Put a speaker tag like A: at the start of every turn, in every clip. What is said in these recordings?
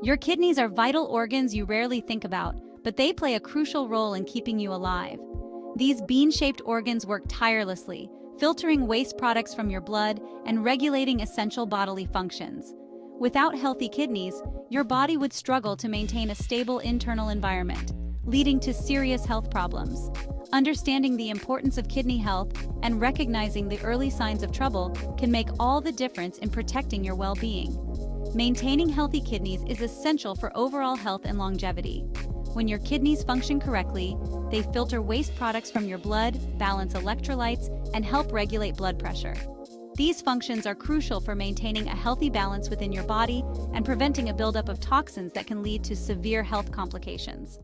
A: Your kidneys are vital organs you rarely think about, but they play a crucial role in keeping you alive. These bean-shaped organs work tirelessly, filtering waste products from your blood and regulating essential bodily functions. Without healthy kidneys, your body would struggle to maintain a stable internal environment, leading to serious health problems. Understanding the importance of kidney health and recognizing the early signs of trouble can make all the difference in protecting your well-being. Maintaining healthy kidneys is essential for overall health and longevity. When your kidneys function correctly, they filter waste products from your blood, balance electrolytes, and help regulate blood pressure. These functions are crucial for maintaining a healthy balance within your body and preventing a buildup of toxins that can lead to severe health complications.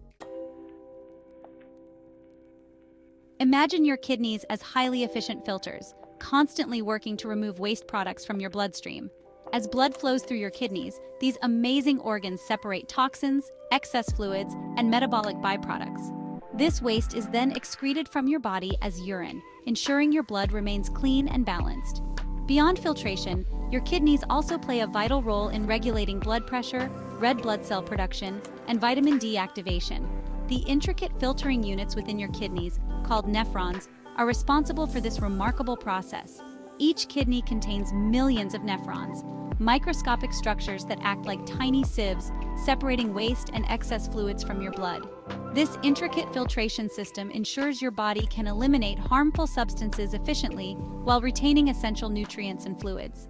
A: Imagine your kidneys as highly efficient filters, constantly working to remove waste products from your bloodstream. As blood flows through your kidneys, these amazing organs separate toxins, excess fluids, and metabolic byproducts. This waste is then excreted from your body as urine, ensuring your blood remains clean and balanced. Beyond filtration, your kidneys also play a vital role in regulating blood pressure, red blood cell production, and vitamin D activation. The intricate filtering units within your kidneys, called nephrons, are responsible for this remarkable process. Each kidney contains millions of nephrons, microscopic structures that act like tiny sieves, separating waste and excess fluids from your blood. This intricate filtration system ensures your body can eliminate harmful substances efficiently while retaining essential nutrients and fluids.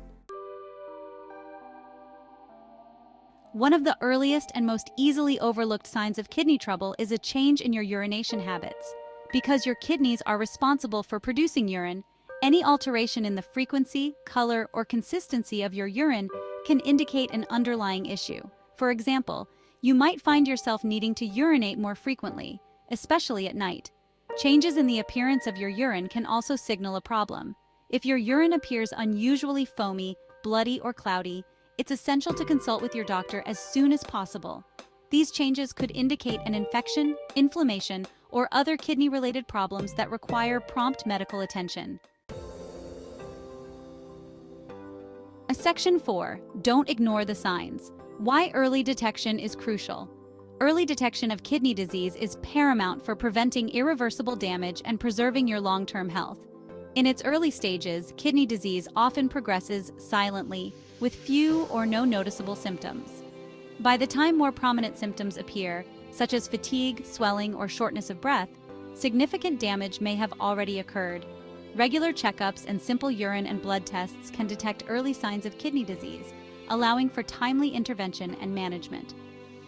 A: One of the earliest and most easily overlooked signs of kidney trouble is a change in your urination habits. Because your kidneys are responsible for producing urine, any alteration in the frequency, color, or consistency of your urine can indicate an underlying issue. For example, you might find yourself needing to urinate more frequently, especially at night. Changes in the appearance of your urine can also signal a problem. If your urine appears unusually foamy, bloody, or cloudy, it's essential to consult with your doctor as soon as possible. These changes could indicate an infection, inflammation, or other kidney-related problems that require prompt medical attention. Section 4. Don't ignore the signs. Why early detection is crucial. Early detection of kidney disease is paramount for preventing irreversible damage and preserving your long-term health. In its early stages, kidney disease often progresses silently, with few or no noticeable symptoms. By the time more prominent symptoms appear, such as fatigue, swelling, or shortness of breath, significant damage may have already occurred. Regular checkups and simple urine and blood tests can detect early signs of kidney disease, allowing for timely intervention and management.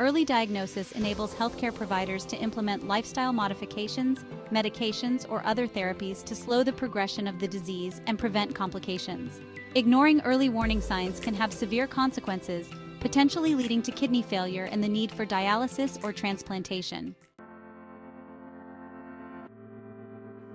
A: Early diagnosis enables healthcare providers to implement lifestyle modifications, medications, or other therapies to slow the progression of the disease and prevent complications. Ignoring early warning signs can have severe consequences, potentially leading to kidney failure and the need for dialysis or transplantation.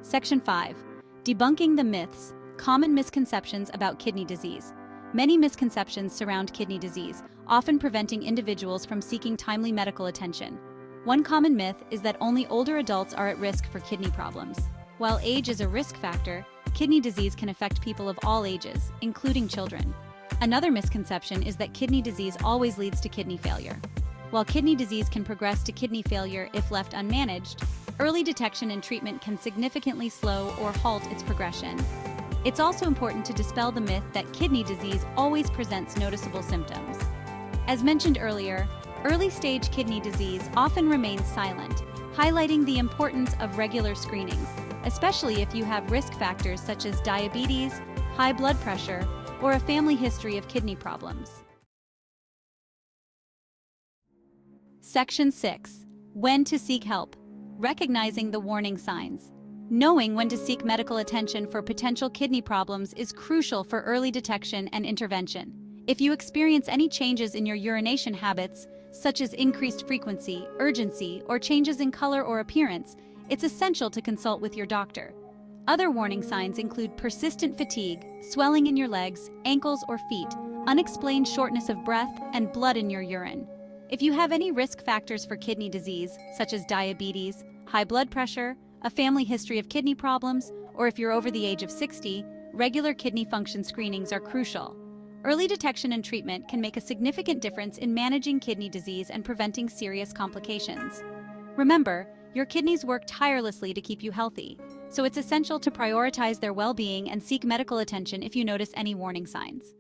A: Section 5. Debunking the myths, common misconceptions about kidney disease. Many misconceptions surround kidney disease, often preventing individuals from seeking timely medical attention. One common myth is that only older adults are at risk for kidney problems. While age is a risk factor, kidney disease can affect people of all ages, including children. Another misconception is that kidney disease always leads to kidney failure. While kidney disease can progress to kidney failure if left unmanaged, early detection and treatment can significantly slow or halt its progression. It's also important to dispel the myth that kidney disease always presents noticeable symptoms. As mentioned earlier, early-stage kidney disease often remains silent, highlighting the importance of regular screenings, especially if you have risk factors such as diabetes, high blood pressure, or a family history of kidney problems. Section 6. When to seek help. Recognizing the warning signs. Knowing when to seek medical attention for potential kidney problems is crucial for early detection and intervention. If you experience any changes in your urination habits, such as increased frequency, urgency, or changes in color or appearance, it's essential to consult with your doctor. Other warning signs include persistent fatigue, swelling in your legs, ankles, or feet, unexplained shortness of breath, and blood in your urine. If you have any risk factors for kidney disease, such as diabetes, high blood pressure, a family history of kidney problems, or if you're over the age of 60, regular kidney function screenings are crucial. Early detection and treatment can make a significant difference in managing kidney disease and preventing serious complications. Remember, your kidneys work tirelessly to keep you healthy, so it's essential to prioritize their well-being and seek medical attention if you notice any warning signs.